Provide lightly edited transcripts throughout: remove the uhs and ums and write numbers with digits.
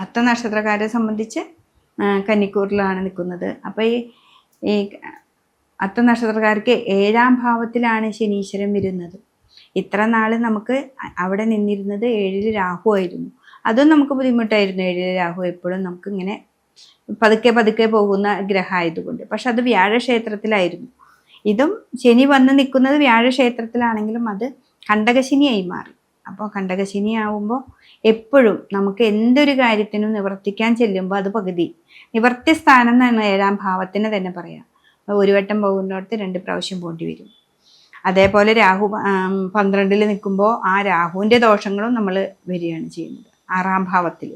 അത്ത നക്ഷത്രക്കാരെ സംബന്ധിച്ച് കന്നിക്കൂറിലാണ് നിൽക്കുന്നത്. അപ്പോൾ ഈ അത്ത നക്ഷത്രക്കാർക്ക് 7ാം ഭാവത്തിലാണ് ശനീശ്വരൻ വരുന്നത്. ഇത്ര നാൾ നമുക്ക് അവിടെ നിന്നിരുന്നത് 7ൽ രാഹു ആയിരുന്നു. അതും നമുക്ക് ബുദ്ധിമുട്ടായിരുന്നു. 7ൽ രാഹു എപ്പോഴും നമുക്ക് ഇങ്ങനെ പതുക്കെ പതുക്കെ പോകുന്ന ഗ്രഹമായതുകൊണ്ട്. പക്ഷെ അത് വ്യാഴക്ഷേത്രത്തിലായിരുന്നു. ഇതും ശനി വന്ന് നിൽക്കുന്നത് വ്യാഴക്ഷേത്രത്തിലാണെങ്കിലും അത് കണ്ടകശനിയായി മാറി. അപ്പോൾ കണ്ടകശനി ആവുമ്പോൾ എപ്പോഴും നമുക്ക് എന്തൊരു കാര്യത്തിനും നിവർത്തിക്കാൻ ചെല്ലുമ്പോൾ അത് പകുതി നിവർത്തി സ്ഥാനം എന്നാണ് 7ാം ഭാവത്തിന് തന്നെ പറയാം. ഒരു വട്ടം പോകുന്നിടത്ത് 2 പ്രാവശ്യം പോണ്ടി വരും. അതേപോലെ രാഹു 12ൽ നിൽക്കുമ്പോൾ ആ രാഹുവിൻ്റെ ദോഷങ്ങളും നമ്മൾ വരികയാണ് ചെയ്യുന്നത്. 6ാം ഭാവത്തിൽ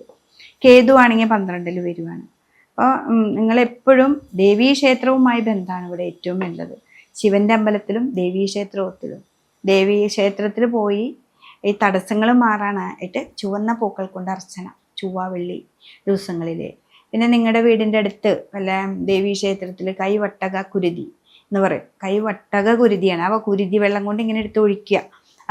കേതു ആണെങ്കിൽ 12ൽ വരുവാണ്. അപ്പോൾ നിങ്ങളെപ്പോഴും ദേവീക്ഷേത്രവുമായി ബന്ധമാണ് ഇവിടെ ഏറ്റവും നല്ലത്. ശിവൻ്റെ അമ്പലത്തിലും ദേവീക്ഷേത്രത്തിലും ദേവീക്ഷേത്രത്തിൽ പോയി ഈ തടസ്സങ്ങൾ മാറാനായിട്ട് ചുവന്ന പൂക്കൾ കൊണ്ട് അർച്ചന ചൊവ്വ വെള്ളി ദിവസങ്ങളിൽ. പിന്നെ നിങ്ങളുടെ വീടിൻ്റെ അടുത്ത് വല്ല ദേവീക്ഷേത്രത്തിൽ കൈവട്ടക കുരുതി എന്ന് പറയും. കൈവട്ടക കുരുതിയാണ്. അവ കുരുതി വെള്ളം കൊണ്ട് ഇങ്ങനെ എടുത്ത് ഒഴിക്കുക.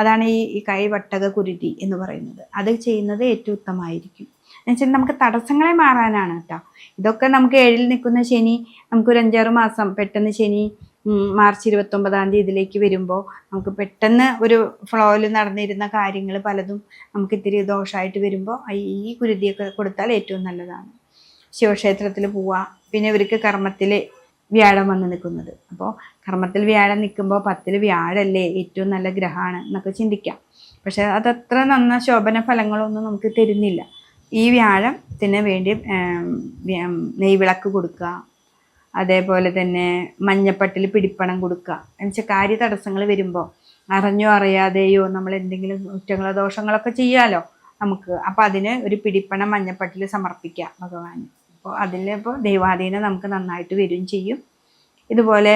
അതാണ് ഈ കൈവട്ടക കുരുതി എന്ന് പറയുന്നത്. അത് ചെയ്യുന്നത് ഏറ്റവും ഉത്തമമായിരിക്കും. എന്നുവെച്ചാൽ നമുക്ക് തടസ്സങ്ങളെ മാറാനാണ് കേട്ടോ. ഇതൊക്കെ നമുക്ക് 7ൽ നിൽക്കുന്ന ശനി നമുക്കൊരു 5-6 മാസം പെട്ടെന്ന് ശനി മാർച്ച് 29-ാം തീയതി ഇതിലേക്ക് വരുമ്പോൾ നമുക്ക് പെട്ടെന്ന് ഒരു ഫ്ലോയിൽ നടന്നിരുന്ന കാര്യങ്ങൾ പലതും നമുക്ക് ഇത്തിരി ദോഷമായിട്ട് വരുമ്പോൾ ഈ കുരുതിയൊക്കെ കൊടുത്താൽ ഏറ്റവും നല്ലതാണ്. ശിവക്ഷേത്രത്തിൽ പോവുക. പിന്നെ ഇവർക്ക് കർമ്മത്തിൽ വ്യാഴം വന്ന് നിൽക്കുന്നത്. അപ്പോൾ കർമ്മത്തിൽ വ്യാഴം നിൽക്കുമ്പോൾ 10ൽ വ്യാഴല്ലേ ഏറ്റവും നല്ല ഗ്രഹമാണ് എന്നൊക്കെ ചിന്തിക്കാം. പക്ഷെ അതത്ര നന്ന ശോഭന ഫലങ്ങളൊന്നും നമുക്ക് തരുന്നില്ല. ഈ വ്യാഴത്തിന് വേണ്ടി നെയ്വിളക്ക് കൊടുക്കുക, അതേപോലെ തന്നെ മഞ്ഞപ്പട്ടിൽ പിടിപ്പണം കൊടുക്കുക. എന്നുവെച്ചാൽ കാര്യ തടസ്സങ്ങൾ വരുമ്പോൾ അറിഞ്ഞോ അറിയാതെയോ നമ്മൾ എന്തെങ്കിലും കുറ്റങ്ങളോ ദോഷങ്ങളൊക്കെ ചെയ്യാമല്ലോ നമുക്ക്. അപ്പോൾ അതിന് ഒരു പിടിപ്പണം മഞ്ഞപ്പട്ടിൽ സമർപ്പിക്കുക ഭഗവാന്. അപ്പോൾ അതിലിപ്പോൾ ദൈവാധീനം നമുക്ക് നന്നായിട്ട് വരികയും ചെയ്യും. ഇതുപോലെ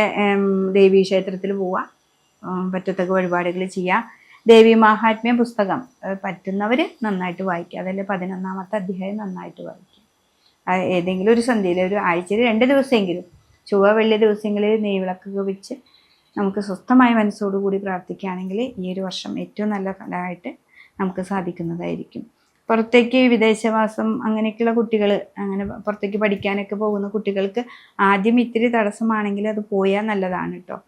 ദേവീക്ഷേത്രത്തിൽ പോവുക, പറ്റത്തക്ക വഴിപാടുകൾ ചെയ്യുക. ദേവി മഹാത്മ്യ പുസ്തകം പറ്റുന്നവർ നന്നായിട്ട് വായിക്കുക. അതിൽ 11ാമത്തെ അധ്യായം നന്നായിട്ട് വായിക്കുക. ഏതെങ്കിലും ഒരു സന്ധ്യയിൽ ഒരു ആഴ്ചയിൽ 2 ദിവസമെങ്കിലും ചൊവ്വ വെള്ളി ദിവസങ്ങളിൽ നെയ്വിളക്കൊക്കെ വെച്ച് നമുക്ക് സ്വസ്ഥമായ മനസ്സോടുകൂടി പ്രാർത്ഥിക്കുകയാണെങ്കിൽ ഈ ഒരു വർഷം ഏറ്റവും നല്ല ഫലമായിട്ട് നമുക്ക് സാധിക്കുന്നതായിരിക്കും. പുറത്തേക്ക് വിദേശവാസം അങ്ങനെയൊക്കെയുള്ള കുട്ടികൾ, അങ്ങനെ പുറത്തേക്ക് പഠിക്കാനൊക്കെ പോകുന്ന കുട്ടികൾക്ക് ആദ്യം ഇത്തിരി തടസ്സമാണെങ്കിൽ അത് പോയാൽ നല്ലതാണ് കേട്ടോ.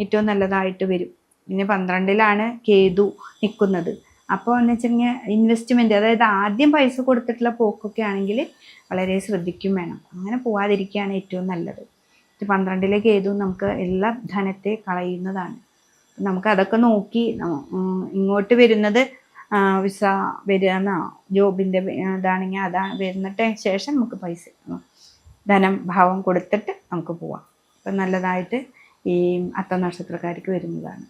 ഏറ്റവും നല്ലതായിട്ട് വരും. പിന്നെ 12ലാണ് കേതു നിൽക്കുന്നത്. അപ്പോൾ എന്ന് വെച്ചിട്ടുണ്ടെങ്കിൽ ഇൻവെസ്റ്റ്മെൻറ്റ്, അതായത് ആദ്യം പൈസ കൊടുത്തിട്ടുള്ള പോക്കൊക്കെ ആണെങ്കിൽ വളരെ ശ്രദ്ധിക്കും വേണം. അങ്ങനെ പോവാതിരിക്കുകയാണ് ഏറ്റവും നല്ലത്. 12ലെ കേതു നമുക്ക് എല്ലാ ധനത്തെ കളയുന്നതാണ്. നമുക്ക് അതൊക്കെ നോക്കി ഇങ്ങോട്ട് വരുന്നത് വിസ വരുന്ന ജോബിൻ്റെ ഇതാണെങ്കിൽ വരുന്നിട്ട് ശേഷം നമുക്ക് പൈസ ധനം ഭാവം കൊടുത്തിട്ട് നമുക്ക് പോവാം. അപ്പം നല്ലതായിട്ട് ഈ അത്ത നക്ഷത്രക്കാർക്ക് വരുന്നതാണ്.